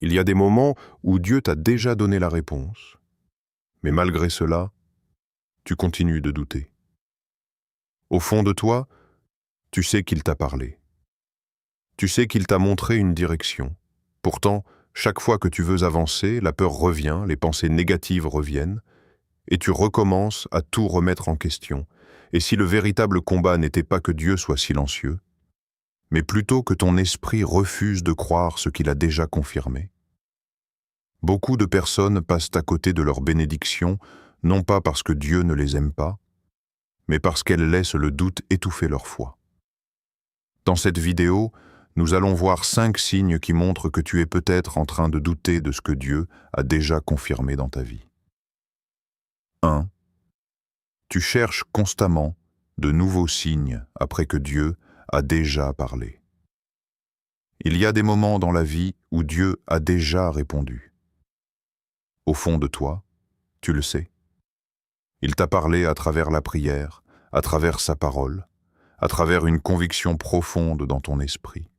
Il y a des moments où Dieu t'a déjà donné la réponse, mais malgré cela, tu continues de douter. Au fond de toi, tu sais qu'il t'a parlé. Tu sais qu'il t'a montré une direction. Pourtant, chaque fois que tu veux avancer, la peur revient, les pensées négatives reviennent, et tu recommences à tout remettre en question. Et si le véritable combat n'était pas que Dieu soit silencieux, mais plutôt que ton esprit refuse de croire ce qu'il a déjà confirmé? Beaucoup de personnes passent à côté de leur bénédiction, non pas parce que Dieu ne les aime pas, mais parce qu'elles laissent le doute étouffer leur foi. Dans cette vidéo, nous allons voir 5 signes qui montrent que tu es peut-être en train de douter de ce que Dieu a déjà confirmé dans ta vie. 1. Tu cherches constamment de nouveaux signes après que Dieu a déjà parlé. Il y a des moments dans la vie où Dieu a déjà répondu. Au fond de toi, tu le sais. Il t'a parlé à travers la prière, à travers sa parole, à travers une conviction profonde dans ton esprit.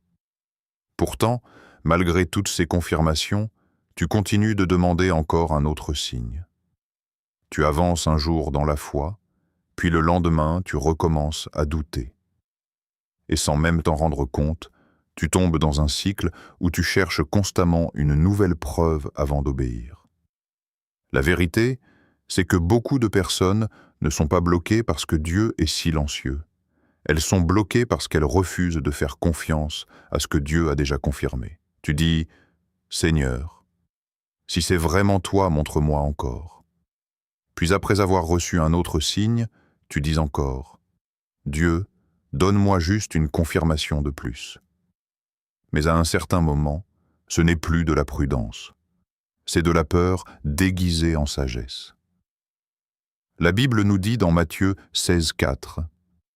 Pourtant, malgré toutes ces confirmations, tu continues de demander encore un autre signe. Tu avances un jour dans la foi, puis le lendemain, tu recommences à douter. Et sans même t'en rendre compte, tu tombes dans un cycle où tu cherches constamment une nouvelle preuve avant d'obéir. La vérité, c'est que beaucoup de personnes ne sont pas bloquées parce que Dieu est silencieux. Elles sont bloquées parce qu'elles refusent de faire confiance à ce que Dieu a déjà confirmé. Tu dis, « Seigneur, si c'est vraiment toi, montre-moi encore. » Puis après avoir reçu un autre signe, tu dis encore, « Dieu, donne-moi juste une confirmation de plus. » Mais à un certain moment, ce n'est plus de la prudence. C'est de la peur déguisée en sagesse. La Bible nous dit dans Matthieu 16,4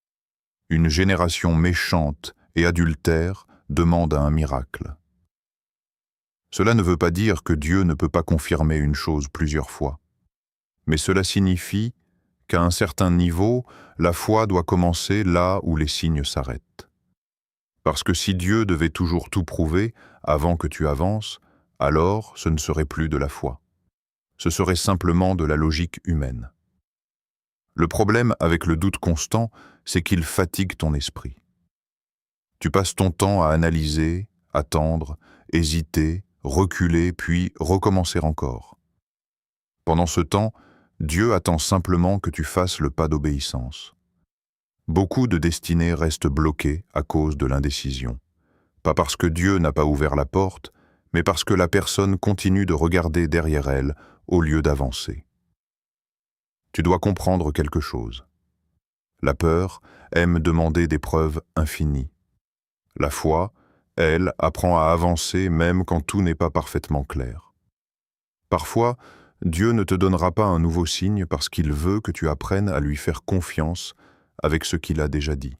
« Une génération méchante et adultère demande un miracle. » Cela ne veut pas dire que Dieu ne peut pas confirmer une chose plusieurs fois. Mais cela signifie qu'à un certain niveau, la foi doit commencer là où les signes s'arrêtent. Parce que si Dieu devait toujours tout prouver avant que tu avances, alors ce ne serait plus de la foi. Ce serait simplement de la logique humaine. Le problème avec le doute constant, c'est qu'il fatigue ton esprit. Tu passes ton temps à analyser, attendre, hésiter, reculer, puis recommencer encore. Pendant ce temps, Dieu attend simplement que tu fasses le pas d'obéissance. Beaucoup de destinées restent bloquées à cause de l'indécision. Pas parce que Dieu n'a pas ouvert la porte, mais parce que la personne continue de regarder derrière elle au lieu d'avancer. Tu dois comprendre quelque chose. La peur aime demander des preuves infinies. La foi, elle, apprend à avancer même quand tout n'est pas parfaitement clair. Parfois, Dieu ne te donnera pas un nouveau signe parce qu'il veut que tu apprennes à lui faire confiance avec ce qu'il a déjà dit.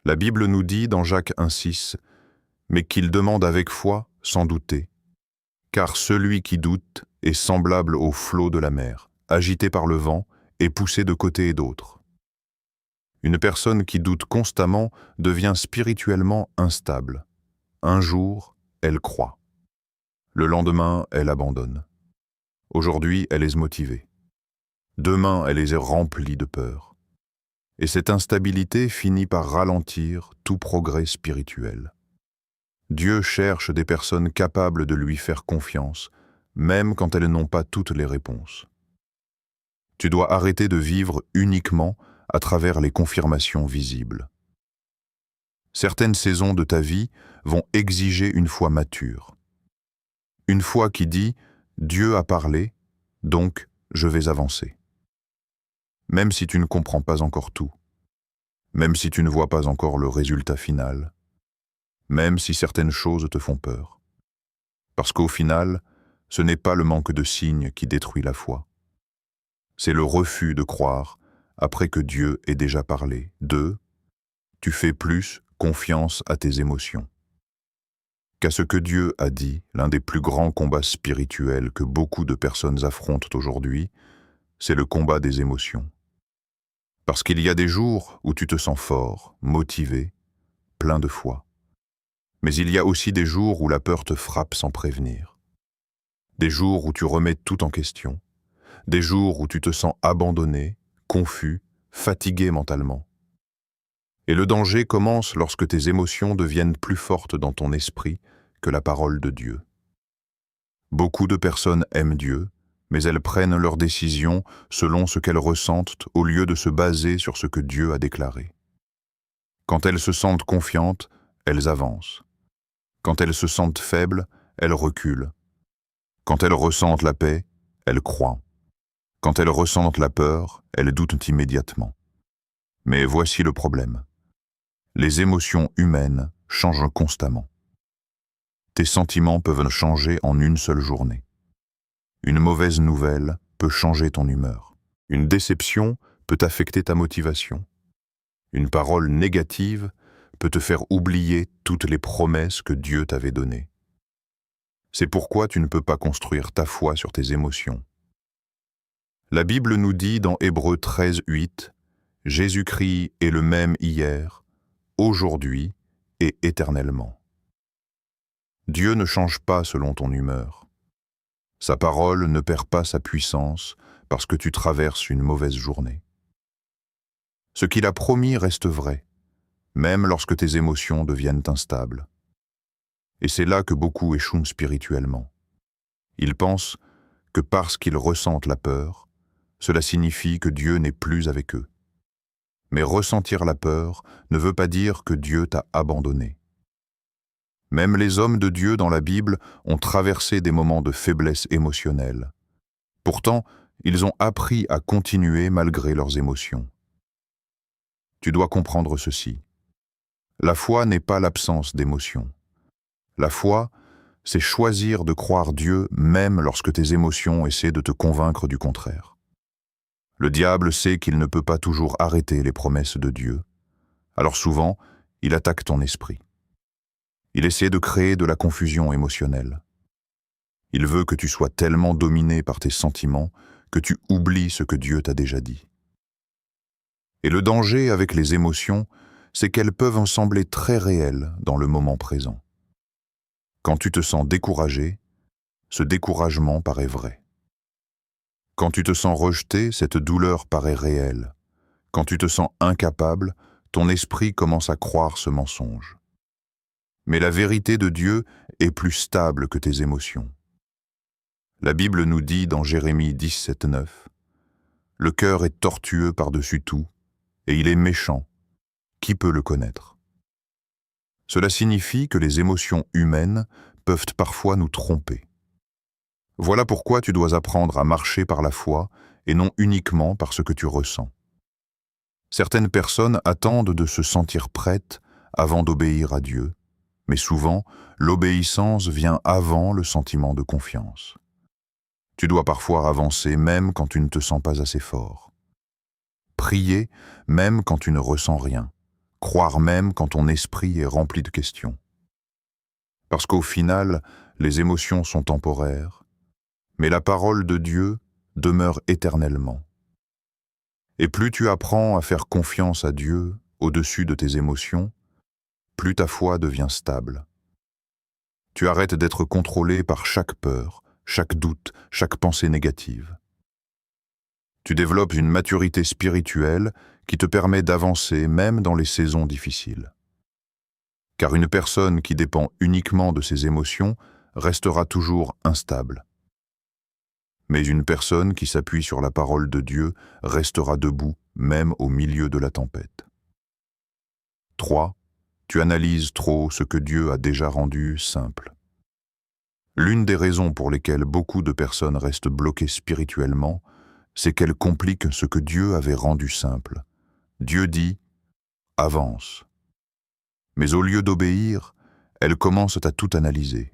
La Bible nous dit dans Jacques 1,6 « Mais qu'il demande avec foi, sans douter. Car celui qui doute est semblable au flot de la mer, agité par le vent et poussé de côté et d'autre. » Une personne qui doute constamment devient spirituellement instable. Un jour, elle croit. Le lendemain, elle abandonne. Aujourd'hui, elle est motivée. Demain, elle est remplie de peur. Et cette instabilité finit par ralentir tout progrès spirituel. Dieu cherche des personnes capables de lui faire confiance, même quand elles n'ont pas toutes les réponses. Tu dois arrêter de vivre uniquement à travers les confirmations visibles. Certaines saisons de ta vie vont exiger une foi mature. Une foi qui dit « Dieu a parlé, donc je vais avancer ». Même si tu ne comprends pas encore tout, même si tu ne vois pas encore le résultat final, même si certaines choses te font peur. Parce qu'au final, ce n'est pas le manque de signes qui détruit la foi. C'est le refus de croire après que Dieu ait déjà parlé. 2. Tu fais plus confiance à tes émotions. Qu'à ce que Dieu a dit, l'un des plus grands combats spirituels que beaucoup de personnes affrontent aujourd'hui, c'est le combat des émotions. Parce qu'il y a des jours où tu te sens fort, motivé, plein de foi. Mais il y a aussi des jours où la peur te frappe sans prévenir. Des jours où tu remets tout en question. Des jours où tu te sens abandonné, confus, fatigué mentalement. Et le danger commence lorsque tes émotions deviennent plus fortes dans ton esprit que la parole de Dieu. Beaucoup de personnes aiment Dieu, mais elles prennent leurs décisions selon ce qu'elles ressentent au lieu de se baser sur ce que Dieu a déclaré. Quand elles se sentent confiantes, elles avancent. Quand elles se sentent faibles, elles reculent. Quand elles ressentent la paix, elles croient. Quand elles ressentent la peur, elles doutent immédiatement. Mais voici le problème. Les émotions humaines changent constamment. Tes sentiments peuvent changer en une seule journée. Une mauvaise nouvelle peut changer ton humeur. Une déception peut affecter ta motivation. Une parole négative peut te faire oublier toutes les promesses que Dieu t'avait données. C'est pourquoi tu ne peux pas construire ta foi sur tes émotions. La Bible nous dit dans Hébreux 13:8, « Jésus-Christ est le même hier, aujourd'hui et éternellement. » Dieu ne change pas selon ton humeur. Sa parole ne perd pas sa puissance parce que tu traverses une mauvaise journée. Ce qu'il a promis reste vrai, même lorsque tes émotions deviennent instables. Et c'est là que beaucoup échouent spirituellement. Ils pensent que parce qu'ils ressentent la peur, cela signifie que Dieu n'est plus avec eux. Mais ressentir la peur ne veut pas dire que Dieu t'a abandonné. Même les hommes de Dieu dans la Bible ont traversé des moments de faiblesse émotionnelle. Pourtant, ils ont appris à continuer malgré leurs émotions. Tu dois comprendre ceci. La foi n'est pas l'absence d'émotions. La foi, c'est choisir de croire Dieu même lorsque tes émotions essaient de te convaincre du contraire. Le diable sait qu'il ne peut pas toujours arrêter les promesses de Dieu. Alors souvent, il attaque ton esprit. Il essaie de créer de la confusion émotionnelle. Il veut que tu sois tellement dominé par tes sentiments que tu oublies ce que Dieu t'a déjà dit. Et le danger avec les émotions, c'est qu'elles peuvent sembler très réelles dans le moment présent. Quand tu te sens découragé, ce découragement paraît vrai. Quand tu te sens rejeté, cette douleur paraît réelle. Quand tu te sens incapable, ton esprit commence à croire ce mensonge. Mais la vérité de Dieu est plus stable que tes émotions. La Bible nous dit dans Jérémie 17:9, « Le cœur est tortueux par-dessus tout, et il est méchant. Qui peut le connaître ?» Cela signifie que les émotions humaines peuvent parfois nous tromper. Voilà pourquoi tu dois apprendre à marcher par la foi et non uniquement par ce que tu ressens. Certaines personnes attendent de se sentir prêtes avant d'obéir à Dieu, mais souvent, l'obéissance vient avant le sentiment de confiance. Tu dois parfois avancer même quand tu ne te sens pas assez fort. Prier même quand tu ne ressens rien. Croire même quand ton esprit est rempli de questions. Parce qu'au final, les émotions sont temporaires, mais la parole de Dieu demeure éternellement. Et plus tu apprends à faire confiance à Dieu au-dessus de tes émotions, plus ta foi devient stable. Tu arrêtes d'être contrôlé par chaque peur, chaque doute, chaque pensée négative. Tu développes une maturité spirituelle qui te permet d'avancer même dans les saisons difficiles. Car une personne qui dépend uniquement de ses émotions restera toujours instable. Mais une personne qui s'appuie sur la parole de Dieu restera debout même au milieu de la tempête. 3. Tu analyses trop ce que Dieu a déjà rendu simple. L'une des raisons pour lesquelles beaucoup de personnes restent bloquées spirituellement, c'est qu'elles compliquent ce que Dieu avait rendu simple. Dieu dit « avance ». Mais au lieu d'obéir, elles commencent à tout analyser.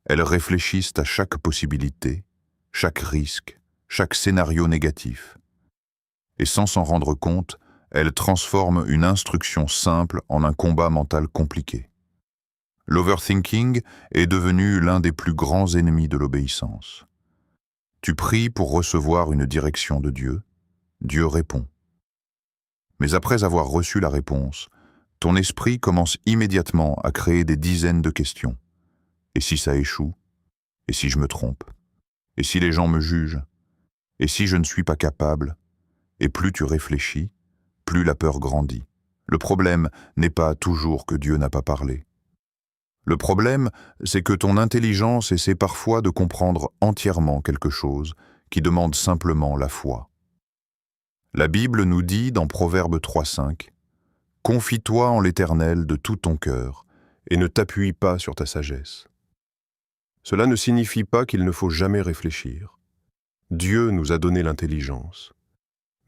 Elles réfléchissent à chaque possibilité, chaque risque, chaque scénario négatif. Et sans s'en rendre compte, elles transforment une instruction simple en un combat mental compliqué. L'overthinking est devenu l'un des plus grands ennemis de l'obéissance. Tu pries pour recevoir une direction de Dieu, Dieu répond. Mais après avoir reçu la réponse, ton esprit commence immédiatement à créer des dizaines de questions. Et si ça échoue? Et si je me trompe? Et si les gens me jugent? Et si je ne suis pas capable? Et plus tu réfléchis, plus la peur grandit. Le problème n'est pas toujours que Dieu n'a pas parlé. Le problème, c'est que ton intelligence essaie parfois de comprendre entièrement quelque chose qui demande simplement la foi. La Bible nous dit dans Proverbe 3,5 « Confie-toi en l'Éternel de tout ton cœur et ne t'appuie pas sur ta sagesse. » Cela ne signifie pas qu'il ne faut jamais réfléchir. Dieu nous a donné l'intelligence.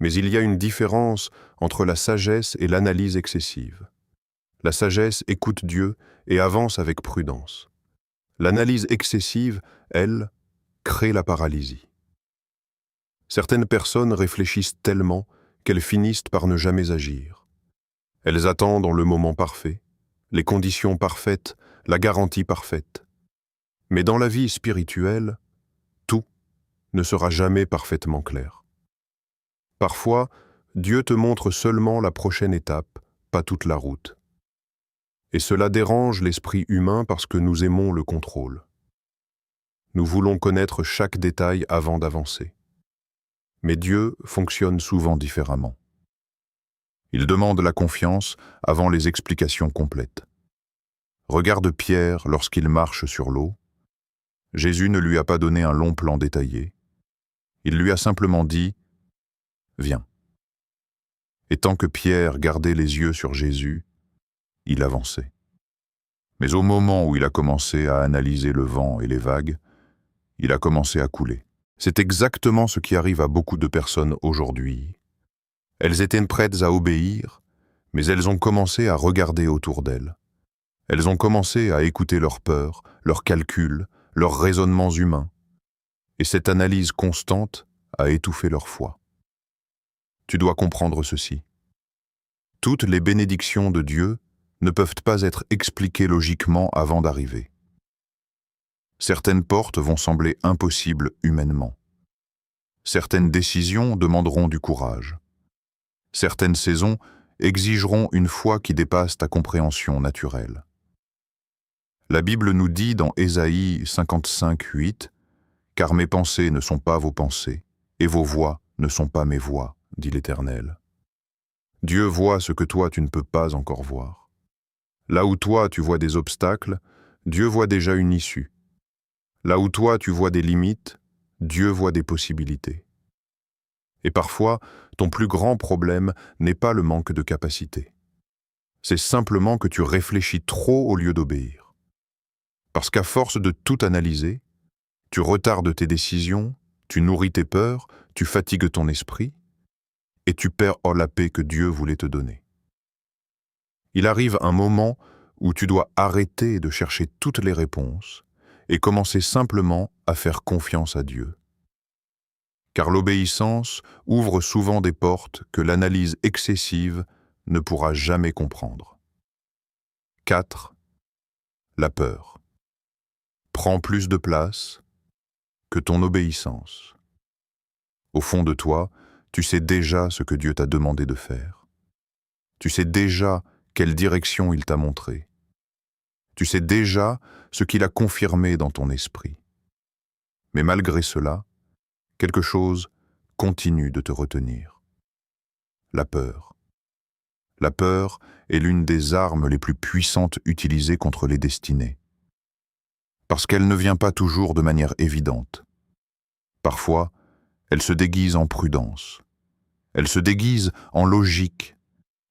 Mais il y a une différence entre la sagesse et l'analyse excessive. La sagesse écoute Dieu et avance avec prudence. L'analyse excessive, elle, crée la paralysie. Certaines personnes réfléchissent tellement qu'elles finissent par ne jamais agir. Elles attendent le moment parfait, les conditions parfaites, la garantie parfaite. Mais dans la vie spirituelle, tout ne sera jamais parfaitement clair. Parfois, Dieu te montre seulement la prochaine étape, pas toute la route. Et cela dérange l'esprit humain parce que nous aimons le contrôle. Nous voulons connaître chaque détail avant d'avancer. Mais Dieu fonctionne souvent différemment. Il demande la confiance avant les explications complètes. Regarde Pierre lorsqu'il marche sur l'eau. Jésus ne lui a pas donné un long plan détaillé. Il lui a simplement dit « Viens ». Et tant que Pierre gardait les yeux sur Jésus, il avançait. Mais au moment où il a commencé à analyser le vent et les vagues, il a commencé à couler. C'est exactement ce qui arrive à beaucoup de personnes aujourd'hui. Elles étaient prêtes à obéir, mais elles ont commencé à regarder autour d'elles. Elles ont commencé à écouter leurs peurs, leurs calculs, leurs raisonnements humains. Et cette analyse constante a étouffé leur foi. Tu dois comprendre ceci. Toutes les bénédictions de Dieu ne peuvent pas être expliquées logiquement avant d'arriver. Certaines portes vont sembler impossibles humainement. Certaines décisions demanderont du courage. Certaines saisons exigeront une foi qui dépasse ta compréhension naturelle. La Bible nous dit dans Ésaïe 55:8 « Car mes pensées ne sont pas vos pensées, et vos voies ne sont pas mes voies, dit l'Éternel. » Dieu voit ce que toi tu ne peux pas encore voir. Là où toi tu vois des obstacles, Dieu voit déjà une issue. Là où toi tu vois des limites, Dieu voit des possibilités. Et parfois, ton plus grand problème n'est pas le manque de capacité. C'est simplement que tu réfléchis trop au lieu d'obéir. Parce qu'à force de tout analyser, tu retardes tes décisions, tu nourris tes peurs, tu fatigues ton esprit, et tu perds la paix que Dieu voulait te donner. Il arrive un moment où tu dois arrêter de chercher toutes les réponses et commencer simplement à faire confiance à Dieu. Car l'obéissance ouvre souvent des portes que l'analyse excessive ne pourra jamais comprendre. 4. La peur. Prends plus de place que ton obéissance. Au fond de toi, tu sais déjà ce que Dieu t'a demandé de faire. Tu sais déjà quelle direction il t'a montré. Tu sais déjà ce qu'il a confirmé dans ton esprit. Mais malgré cela, quelque chose continue de te retenir. La peur. La peur est l'une des armes les plus puissantes utilisées contre les destinées. Parce qu'elle ne vient pas toujours de manière évidente. Parfois, elle se déguise en prudence. Elle se déguise en logique.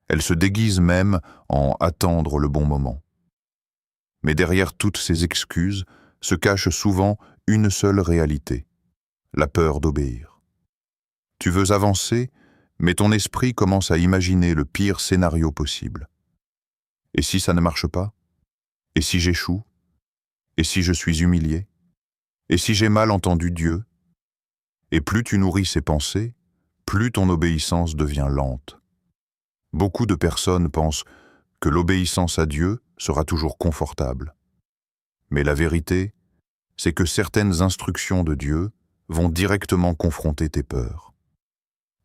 Elle se déguise même en attendre le bon moment. Mais derrière toutes ces excuses se cache souvent une seule réalité, la peur d'obéir. Tu veux avancer, mais ton esprit commence à imaginer le pire scénario possible. Et si ça ne marche pas? Et si j'échoue? Et si je suis humilié? Et si j'ai mal entendu Dieu? Et plus tu nourris ces pensées, plus ton obéissance devient lente. Beaucoup de personnes pensent que l'obéissance à Dieu sera toujours confortable. Mais la vérité, c'est que certaines instructions de Dieu vont directement confronter tes peurs.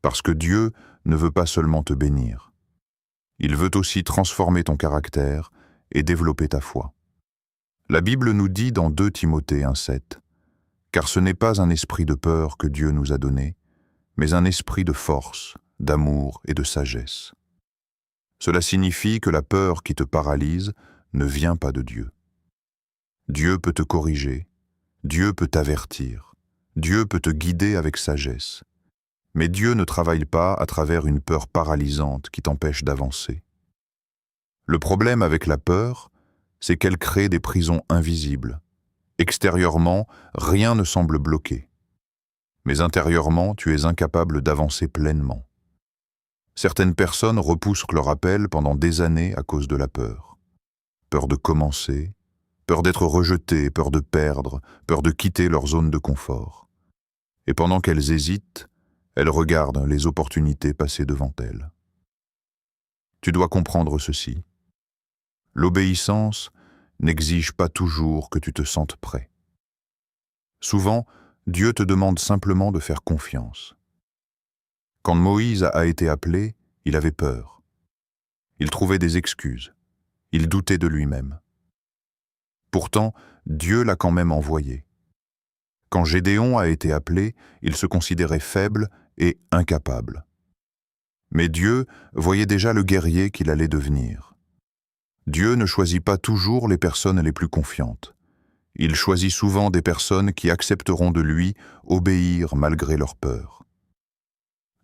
Parce que Dieu ne veut pas seulement te bénir. Il veut aussi transformer ton caractère et développer ta foi. La Bible nous dit dans 2 Timothée 1,7 « Car ce n'est pas un esprit de peur que Dieu nous a donné, mais un esprit de force, d'amour et de sagesse. » Cela signifie que la peur qui te paralyse ne vient pas de Dieu. Dieu peut te corriger, Dieu peut t'avertir, Dieu peut te guider avec sagesse. Mais Dieu ne travaille pas à travers une peur paralysante qui t'empêche d'avancer. Le problème avec la peur, c'est qu'elle crée des prisons invisibles. Extérieurement, rien ne semble bloqué. Mais intérieurement, tu es incapable d'avancer pleinement. Certaines personnes repoussent leur appel pendant des années à cause de la peur. Peur de commencer, peur d'être rejetées, peur de perdre, peur de quitter leur zone de confort. Et pendant qu'elles hésitent, elles regardent les opportunités passer devant elles. Tu dois comprendre ceci. L'obéissance n'exige pas toujours que tu te sentes prêt. Souvent, Dieu te demande simplement de faire confiance. Quand Moïse a été appelé, il avait peur. Il trouvait des excuses. Il doutait de lui-même. Pourtant, Dieu l'a quand même envoyé. Quand Gédéon a été appelé, il se considérait faible et incapable. Mais Dieu voyait déjà le guerrier qu'il allait devenir. Dieu ne choisit pas toujours les personnes les plus confiantes. Il choisit souvent des personnes qui accepteront de lui obéir malgré leur peur.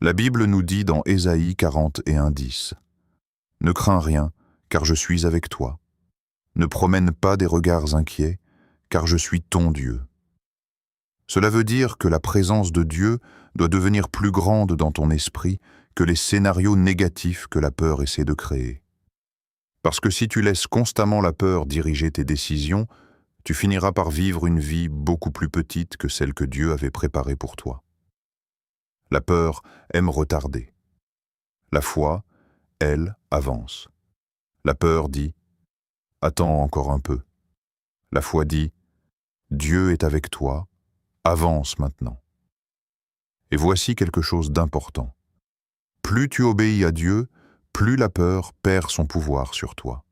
La Bible nous dit dans Ésaïe 41:10 « Ne crains rien, car je suis avec toi. Ne promène pas des regards inquiets, car je suis ton Dieu. » Cela veut dire que la présence de Dieu doit devenir plus grande dans ton esprit que les scénarios négatifs que la peur essaie de créer. Parce que si tu laisses constamment la peur diriger tes décisions, tu finiras par vivre une vie beaucoup plus petite que celle que Dieu avait préparée pour toi. La peur aime retarder. La foi, elle, avance. La peur dit « Attends encore un peu ». La foi dit « Dieu est avec toi, avance maintenant ». Et voici quelque chose d'important. Plus tu obéis à Dieu, plus la peur perd son pouvoir sur toi.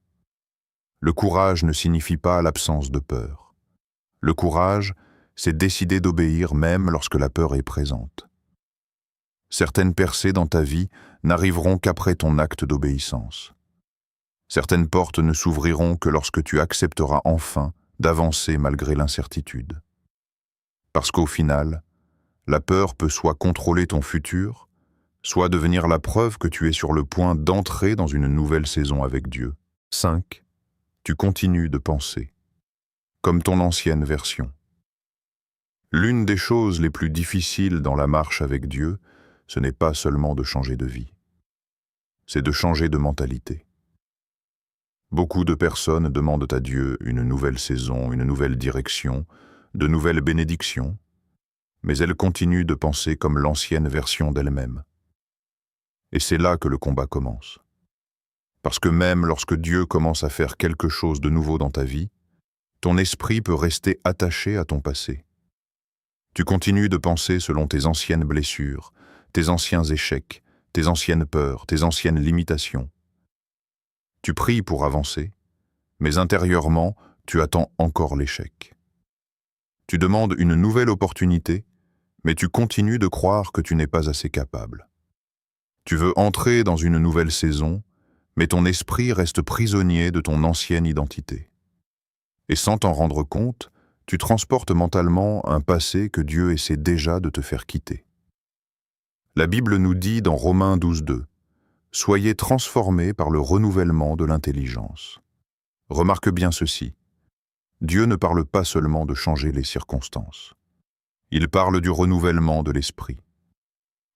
Le courage ne signifie pas l'absence de peur. Le courage, c'est décider d'obéir même lorsque la peur est présente. Certaines percées dans ta vie n'arriveront qu'après ton acte d'obéissance. Certaines portes ne s'ouvriront que lorsque tu accepteras enfin d'avancer malgré l'incertitude. Parce qu'au final, la peur peut soit contrôler ton futur, soit devenir la preuve que tu es sur le point d'entrer dans une nouvelle saison avec Dieu. 5. Tu continues de penser, comme ton ancienne version. L'une des choses les plus difficiles dans la marche avec Dieu, ce n'est pas seulement de changer de vie, c'est de changer de mentalité. Beaucoup de personnes demandent à Dieu une nouvelle saison, une nouvelle direction, de nouvelles bénédictions, mais elles continuent de penser comme l'ancienne version d'elles-mêmes. Et c'est là que le combat commence. Parce que même lorsque Dieu commence à faire quelque chose de nouveau dans ta vie, ton esprit peut rester attaché à ton passé. Tu continues de penser selon tes anciennes blessures, tes anciens échecs, tes anciennes peurs, tes anciennes limitations. Tu pries pour avancer, mais intérieurement, tu attends encore l'échec. Tu demandes une nouvelle opportunité, mais tu continues de croire que tu n'es pas assez capable. Tu veux entrer dans une nouvelle saison, mais ton esprit reste prisonnier de ton ancienne identité. Et sans t'en rendre compte, tu transportes mentalement un passé que Dieu essaie déjà de te faire quitter. La Bible nous dit dans Romains 12:2 « Soyez transformés par le renouvellement de l'intelligence ». Remarque bien ceci, Dieu ne parle pas seulement de changer les circonstances. Il parle du renouvellement de l'esprit.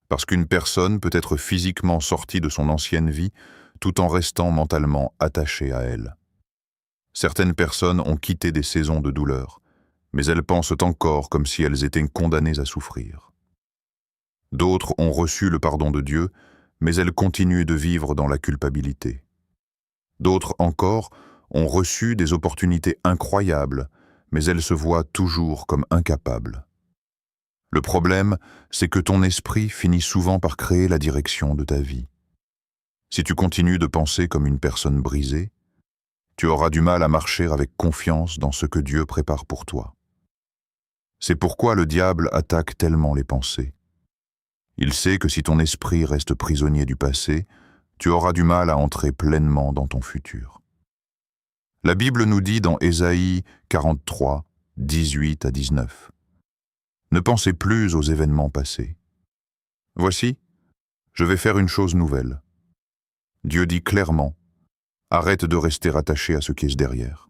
Parce qu'une personne peut être physiquement sortie de son ancienne vie tout en restant mentalement attachée à elle. Certaines personnes ont quitté des saisons de douleur, mais elles pensent encore comme si elles étaient condamnées à souffrir. D'autres ont reçu le pardon de Dieu, mais elles continuent de vivre dans la culpabilité. D'autres encore ont reçu des opportunités incroyables, mais elles se voient toujours comme incapables. Le problème, c'est que ton esprit finit souvent par créer la direction de ta vie. Si tu continues de penser comme une personne brisée, tu auras du mal à marcher avec confiance dans ce que Dieu prépare pour toi. C'est pourquoi le diable attaque tellement les pensées. Il sait que si ton esprit reste prisonnier du passé, tu auras du mal à entrer pleinement dans ton futur. La Bible nous dit dans Ésaïe 43, 18 à 19, « Ne pensez plus aux événements passés. Voici, je vais faire une chose nouvelle. » Dieu dit clairement, « Arrête de rester attaché à ce qui est derrière. »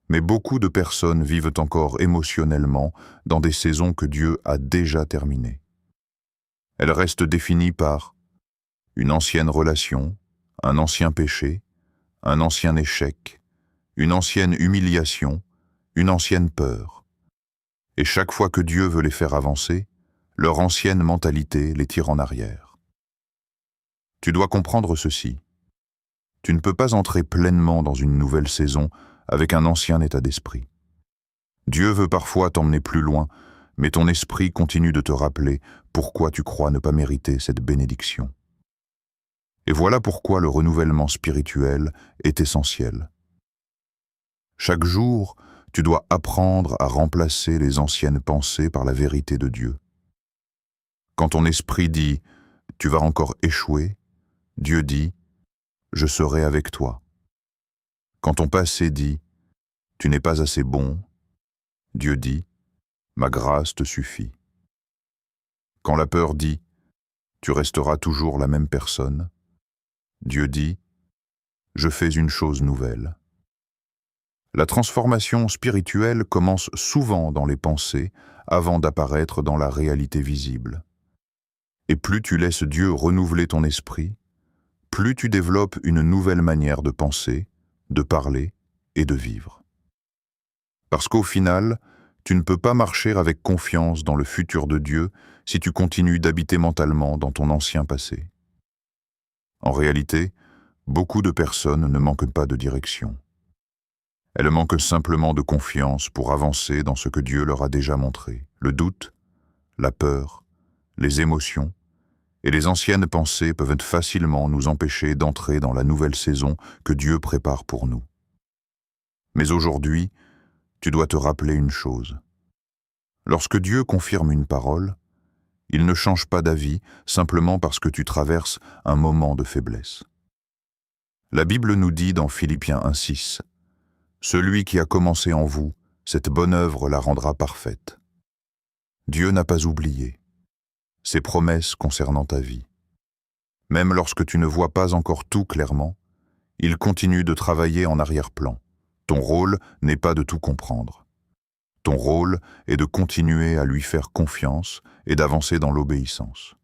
Mais beaucoup de personnes vivent encore émotionnellement dans des saisons que Dieu a déjà terminées. Elles restent définies par une ancienne relation, un ancien péché, un ancien échec, une ancienne humiliation, une ancienne peur. Et chaque fois que Dieu veut les faire avancer, leur ancienne mentalité les tire en arrière. Tu dois comprendre ceci. Tu ne peux pas entrer pleinement dans une nouvelle saison avec un ancien état d'esprit. Dieu veut parfois t'emmener plus loin, mais ton esprit continue de te rappeler pourquoi tu crois ne pas mériter cette bénédiction. Et voilà pourquoi le renouvellement spirituel est essentiel. Chaque jour, tu dois apprendre à remplacer les anciennes pensées par la vérité de Dieu. Quand ton esprit dit « tu vas encore échouer », Dieu dit « je serai avec toi ». Quand ton passé dit « tu n'es pas assez bon », Dieu dit « ma grâce te suffit ». Quand la peur dit « tu resteras toujours la même personne », Dieu dit « je fais une chose nouvelle ». La transformation spirituelle commence souvent dans les pensées avant d'apparaître dans la réalité visible. Et plus tu laisses Dieu renouveler ton esprit, plus tu développes une nouvelle manière de penser, de parler et de vivre. Parce qu'au final, tu ne peux pas marcher avec confiance dans le futur de Dieu si tu continues d'habiter mentalement dans ton ancien passé. En réalité, beaucoup de personnes ne manquent pas de direction. Elles manquent simplement de confiance pour avancer dans ce que Dieu leur a déjà montré. Le doute, la peur, les émotions et les anciennes pensées peuvent facilement nous empêcher d'entrer dans la nouvelle saison que Dieu prépare pour nous. Mais aujourd'hui, tu dois te rappeler une chose. Lorsque Dieu confirme une parole, il ne change pas d'avis simplement parce que tu traverses un moment de faiblesse. La Bible nous dit dans Philippiens 1,6 « Celui qui a commencé en vous, cette bonne œuvre la rendra parfaite. » Dieu n'a pas oublié ses promesses concernant ta vie. Même lorsque tu ne vois pas encore tout clairement, il continue de travailler en arrière-plan. Ton rôle n'est pas de tout comprendre. Ton rôle est de continuer à lui faire confiance et d'avancer dans l'obéissance.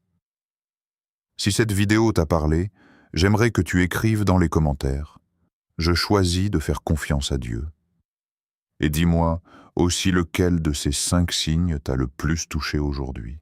Si cette vidéo t'a parlé, j'aimerais que tu écrives dans les commentaires « Je choisis de faire confiance à Dieu ». Et dis-moi aussi lequel de ces 5 signes t'a le plus touché aujourd'hui.